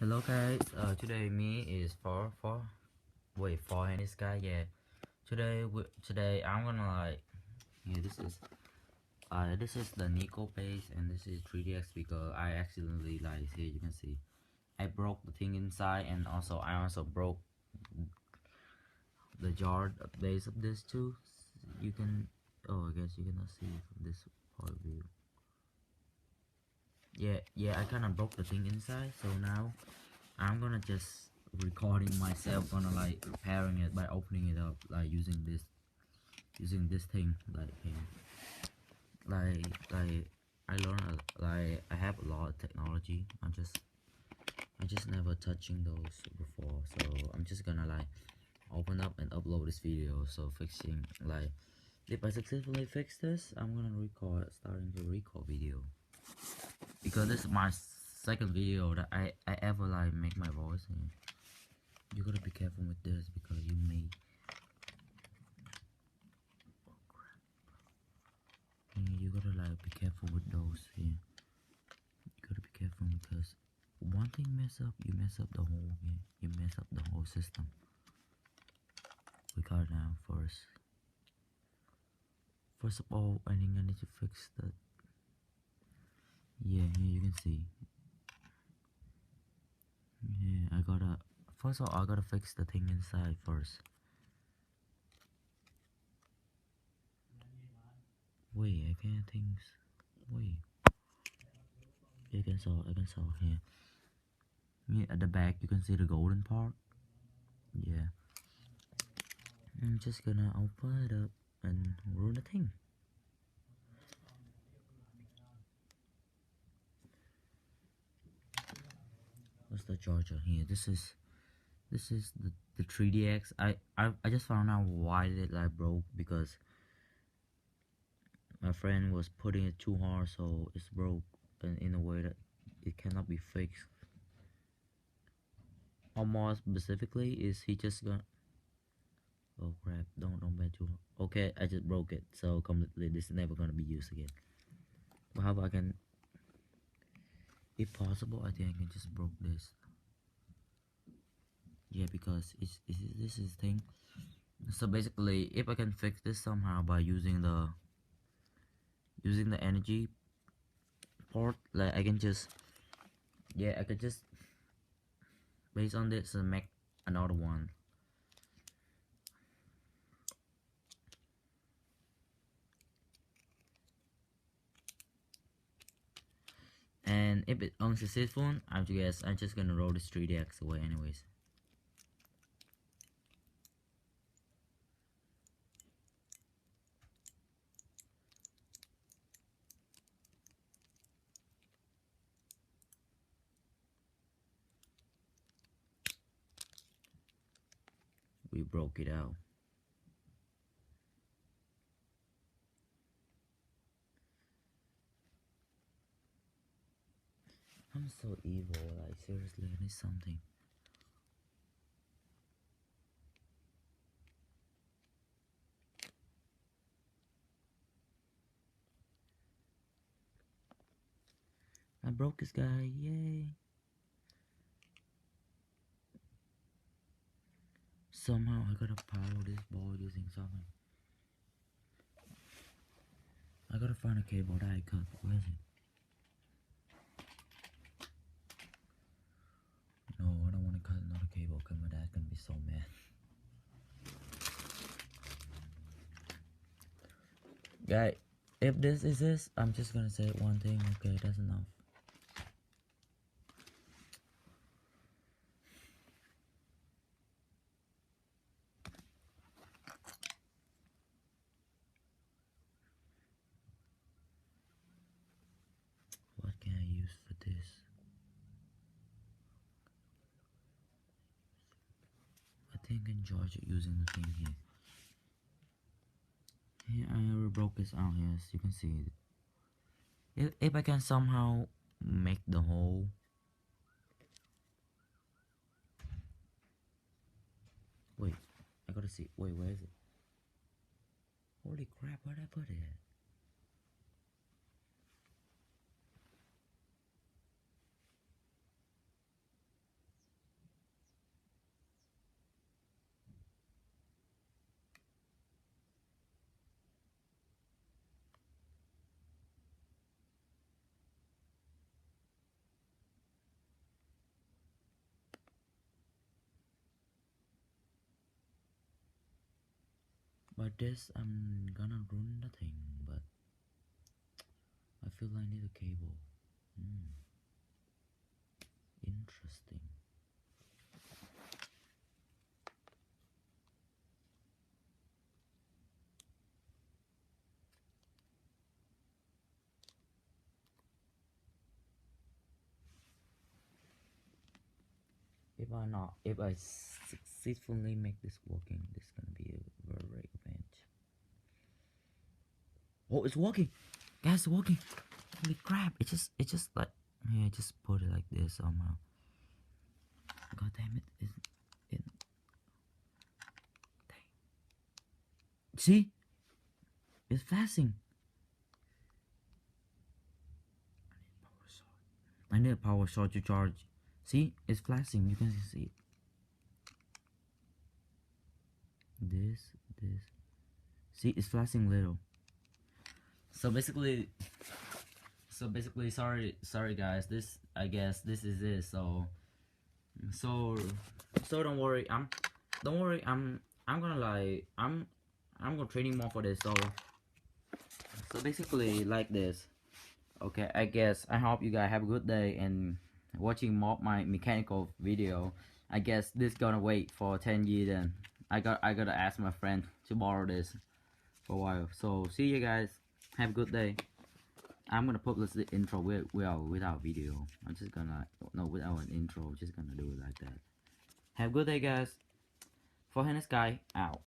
Hello guys, today me is four and this guy, yeah. Today I'm gonna this is the Nico base and this is 3DX because I accidentally here you can see I broke the thing inside, and also I also broke the jar base of this too. You can I guess you cannot see from this point of view. Yeah, I kinda broke the thing inside, so now I'm gonna just recording myself gonna repairing it by opening it up using this thing here. I learned I have a lot of technology. I just never touching those before, so I'm just gonna open up and upload this video. So fixing if I successfully fix this, I'm gonna starting to record video, because this is my second video that I ever make my voice in. You gotta be careful with this because you may you gotta be careful with those here. You gotta be careful because one thing mess up, you mess up the whole game. You mess up the whole system. We got it now first. First of all, I think I need to fix the. Yeah, here you can see. Yeah, I gotta. First of all, I gotta fix the thing inside first. Wait, I can't think. Wait. I can saw here. Yeah, at the back you can see the golden part. Yeah. I'm just gonna open it up and ruin the thing. What's the charger here? This is the 3DX. I just found out why it broke, because my friend was putting it too hard, so it's broke in a way that it cannot be fixed. Or more specifically, is he just gonna. Oh crap! Don't bet too hard. Okay, I just broke it, so completely this is never gonna be used again. But how about I can, if possible, I think I can just broke this. Yeah, because this is thing. So basically, if I can fix this somehow by using the energy port, I can just, yeah, I could just based on this and make another one. And if it's unsuccessful, I'm just gonna roll this 3DX away anyways. We broke it out. I'm so evil, seriously, I need something. I broke this guy, yay. Somehow I gotta power this ball using something. I gotta find a cable that I cut. Where is it? No, I don't want to cut another cable because my dad's gonna be so mad. Guy, if this is this, I'm just gonna say one thing. Okay, that's enough. What can I use for this? I think I can charge it using the thing here. Here I already broke this out here, as you can see. If I can somehow make the hole. Wait, I gotta see. Wait, where is it? Holy crap, where'd I put it at? By this, I'm gonna run the thing, but I feel I need a cable. Interesting. If I successfully make this working, this is gonna be a very event. Oh, it's working, guys! It's working. Holy crap! It's just like, yeah, just put it like this somehow. God damn it! Dang. See, it's flashing. I need a power source to charge. See, it's flashing. You can see it. This. See, it's flashing little. So basically, sorry guys. This, I guess this is it. So don't worry. Don't worry. I'm gonna like I'm gonna training more for this. So basically like this. Okay, I guess I hope you guys have a good day and watching more my mechanical video. I guess this gonna wait for 10 years, and I gotta ask my friend to borrow this for a while. So see you guys, have a good day. I'm gonna publish the intro without video. I'm just gonna, no, without an intro, just gonna do it like that. Have a good day guys. For Hennis Guy out.